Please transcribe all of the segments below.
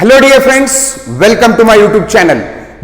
Hello dear friends, welcome to my YouTube channel.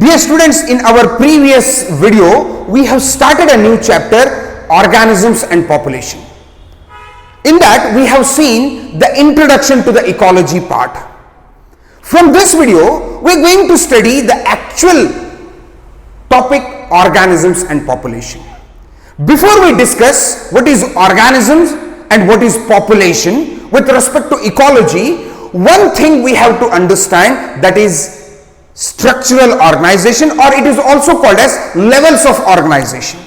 Dear students, in our previous video, we have started a new chapter, Organisms and Population. In that, we have seen the introduction to the ecology part. From this video, we are going to study the actual topic, organisms and population. Before we discuss what is organisms and what is population with respect to ecology, one thing we have to understand, that is structural organization, or it is also called as levels of organization.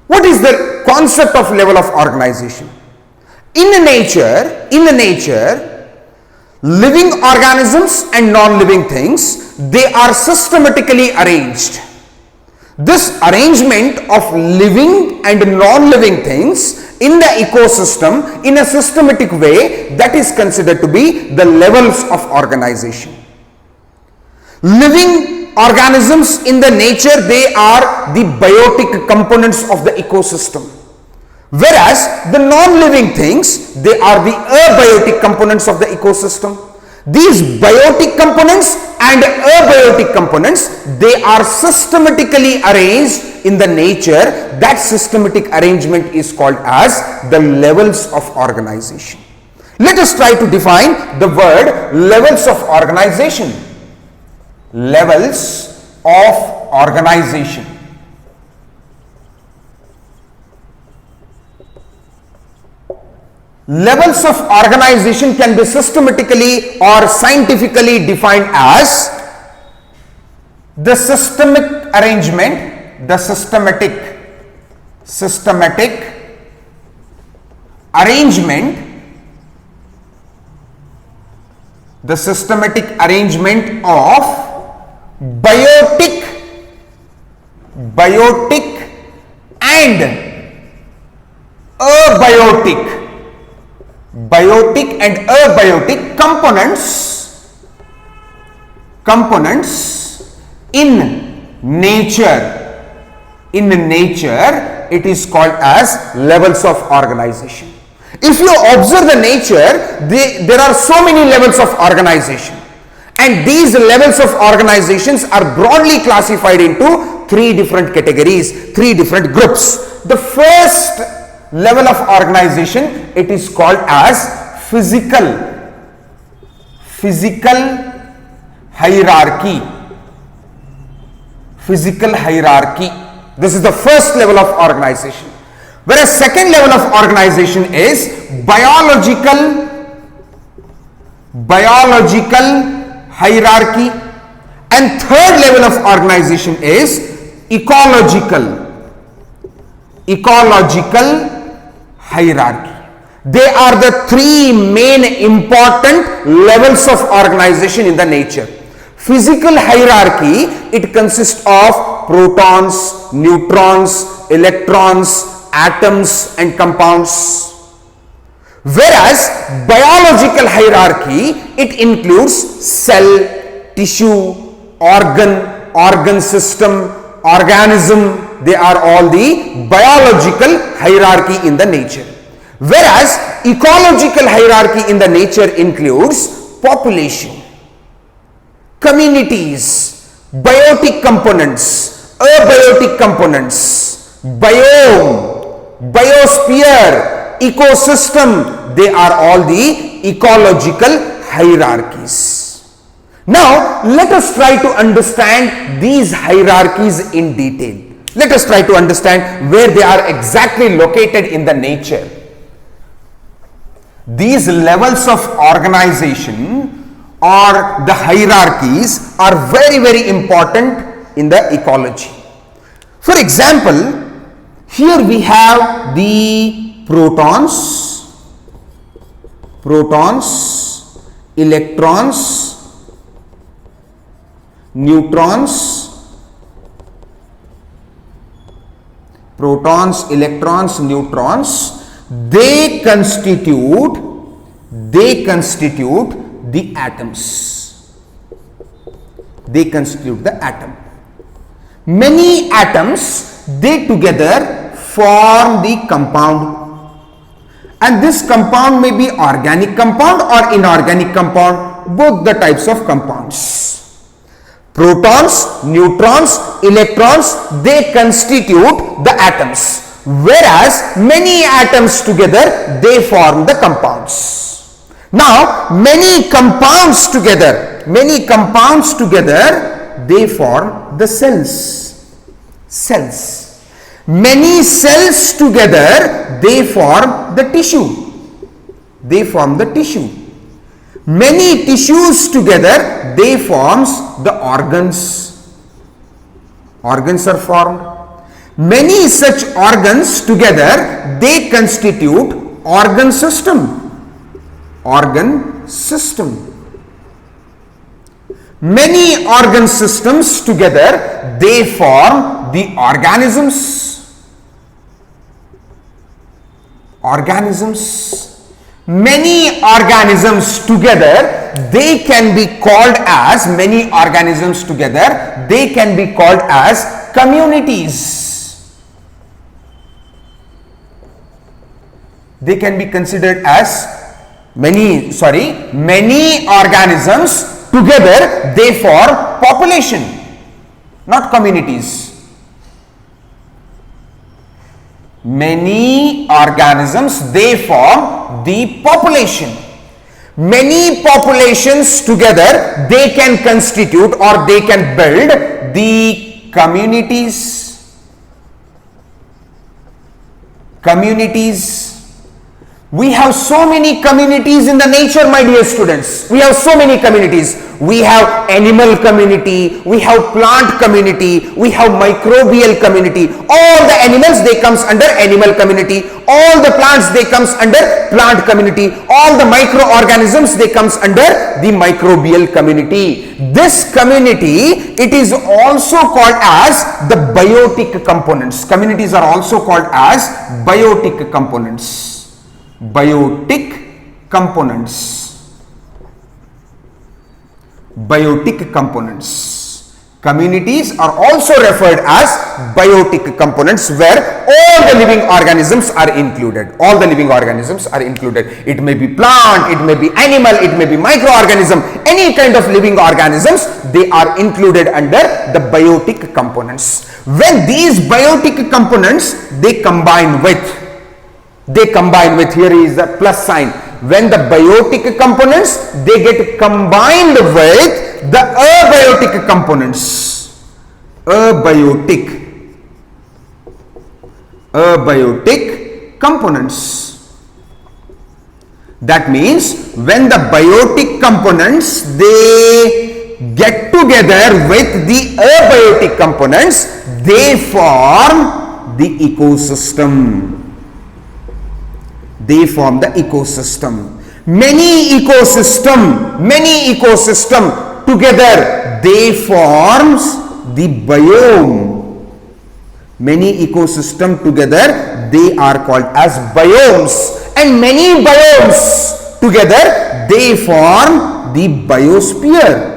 What is the concept of level of organization? In nature, living organisms and non-living things, they are systematically arranged. This arrangement of living and non-living things in the ecosystem in a systematic way, that is considered to be the levels of organization. Living organisms in the nature, they are the biotic components of the ecosystem, whereas the non-living things, they are the abiotic components of the ecosystem. These biotic components and abiotic components, they are systematically arranged in the nature. That systematic arrangement is called as the levels of organization. Let us try to define the word levels of organization. Levels of organization. Levels of organization can be systematically or scientifically defined as the systemic arrangement, the systematic arrangement, the systematic arrangement of biotic and abiotic, biotic and abiotic components in nature. In nature, it is called as levels of organization. If you observe the nature, there are so many levels of organization, and these levels of organizations are broadly classified into three different categories, three different groups. The first level of organization, it is called as physical hierarchy. Physical hierarchy. This is the first level of organization. Whereas second level of organization is biological hierarchy, and third level of organization is ecological hierarchy. They are the three main important levels of organization in the nature. Physical hierarchy, it consists of protons, neutrons, electrons, atoms and compounds. Whereas biological hierarchy, it includes cell, tissue, organ system, organism. They are all the biological hierarchy in the nature. Whereas ecological hierarchy in the nature includes population, communities, biotic components, abiotic components, biome, biosphere, ecosystem. They are all the ecological hierarchies. Now, let us try to understand these hierarchies in detail. Let us try to understand where they are exactly located in the nature. These levels of organization or the hierarchies are very, very important in the ecology. For example, here we have the protons, electrons, neutrons, protons, electrons, neutrons. They constitute the atoms. They constitute the atom. Many atoms, they together form the compound, and this compound may be organic compound or inorganic compound. both the types of compounds. Protons, neutrons, electrons, they constitute the atoms, whereas many atoms together, they form the compounds. Now, many compounds together, they form the cells. Cells. Many cells together, they form the tissue. Many tissues together, they forms the organs. Organs are formed. Many such organs together, they constitute organ system. Many organ systems together, they form the organisms. Many organisms together, they can be called as communities. They can be considered as many organisms together, they form population, not communities. Many organisms, they form the population. Many populations together, they can constitute or they can build the communities. We have so many communities in the nature, my dear students. We have so many communities. We have animal community, we have plant community, we have microbial community. All the animals, they comes under animal community. All the plants, they comes under plant community. All the microorganisms, they comes under the microbial community. This community, it is also called as the biotic components. Communities are also called as biotic components. Biotic components. Communities are also referred as biotic components, where all the living organisms are included. It may be plant, it may be animal, it may be microorganism, any kind of living organisms, they are included under the biotic components. When these biotic components, they combine with, here is the plus sign. When the biotic components, they get combined with the abiotic components. Abiotic components. That means when the biotic components, they get together with the abiotic components, they form the ecosystem. Many ecosystem together, they forms the biome. Many ecosystem together, they are called as biomes, and many biomes together, they form the biosphere.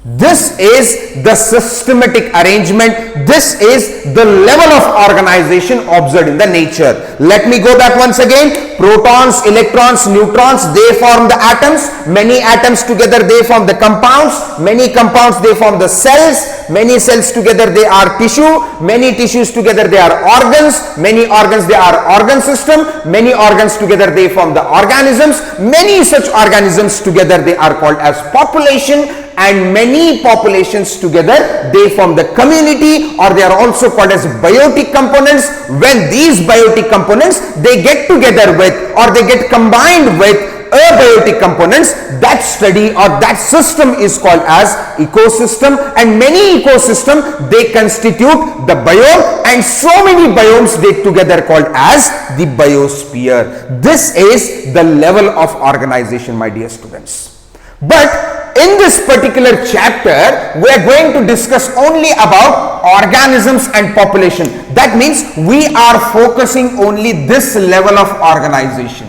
This is the systematic arrangement. This is the level of organization observed in the nature. Let me go back once again. Protons, electrons, neutrons, they form the atoms. Many atoms together, they form the compounds. Many compounds, they form the cells. Many cells together, they are tissue. Many tissues together, they are organs. Many organs, they are organ system. Many organs together, they form the organisms. Many such organisms together, they are called as population. And many populations together, they form the community, or they are also called as biotic components. When these biotic components, they get together with, or they get combined with abiotic components, that study or that system is called as ecosystem. And many ecosystem, they constitute the biome, and so many biomes, they together called as the biosphere. This is the level of organization, my dear students. But in this particular chapter, we are going to discuss only about organisms and population. That means we are focusing only this level of organization.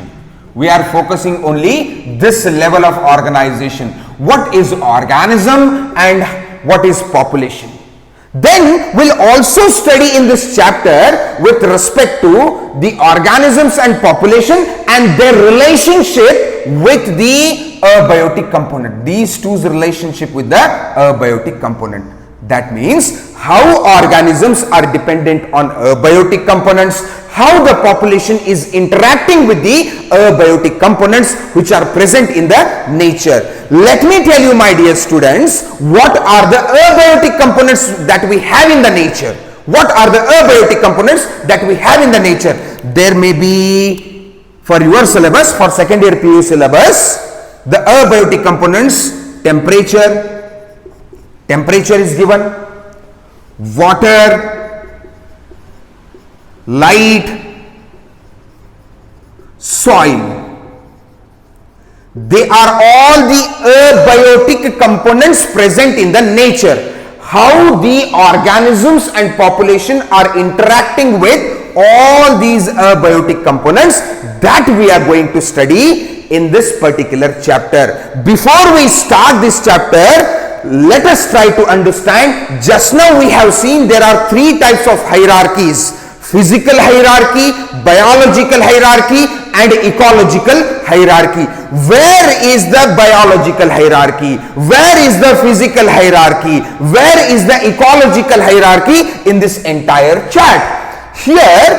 What is organism and what is population? Then we'll also study in this chapter with respect to the organisms and population and their relationship with the abiotic component. These two's relationship with the abiotic component. That means how organisms are dependent on abiotic components, how the population is interacting with the abiotic components which are present in the nature. Let me tell you, my dear students, what are the abiotic components that we have in the nature. What are the abiotic components that we have in the nature? There may be, for your syllabus, for second year PU syllabus, the abiotic components: temperature is given, water, light, soil. They are all the abiotic components present in the nature. How the organisms and population are interacting with all these abiotic components, that we are going to study in this particular chapter. Before we start this chapter, let us try to understand. Just now we have seen there are three types of hierarchies: physical hierarchy, biological hierarchy, and ecological hierarchy. Where is the biological hierarchy? Where is the physical hierarchy? Where is the ecological hierarchy in this entire chart? Here,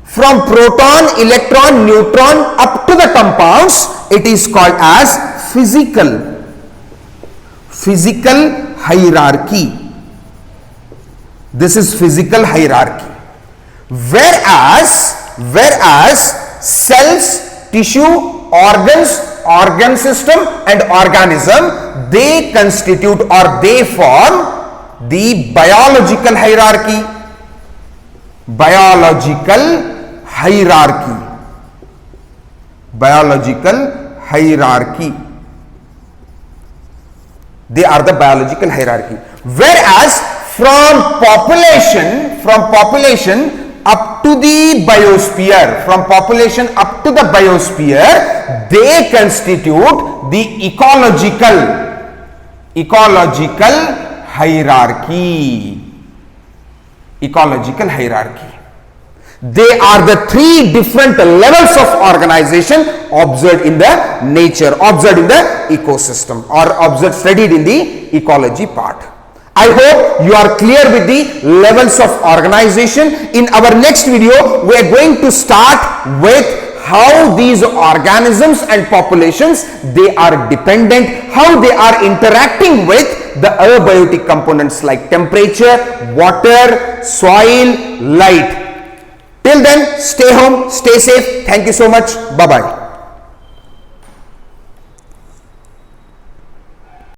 from proton, electron, neutron up to the compounds, it is called as physical hierarchy. This is physical hierarchy. Whereas cells, tissue, organs, organ system and organism, they constitute or they form the biological hierarchy. They are the biological hierarchy. Whereas from population up to the biosphere, they constitute the ecological hierarchy. They are the three different levels of organization observed in the nature, observed in the ecosystem, or studied in the ecology part. I hope you are clear with the levels of organization. In our next video, we are going to start with how these organisms and populations, they are dependent, how they are interacting with the abiotic components like temperature, water, soil, light. Till then, stay home, stay safe. Thank you so much. Bye-bye.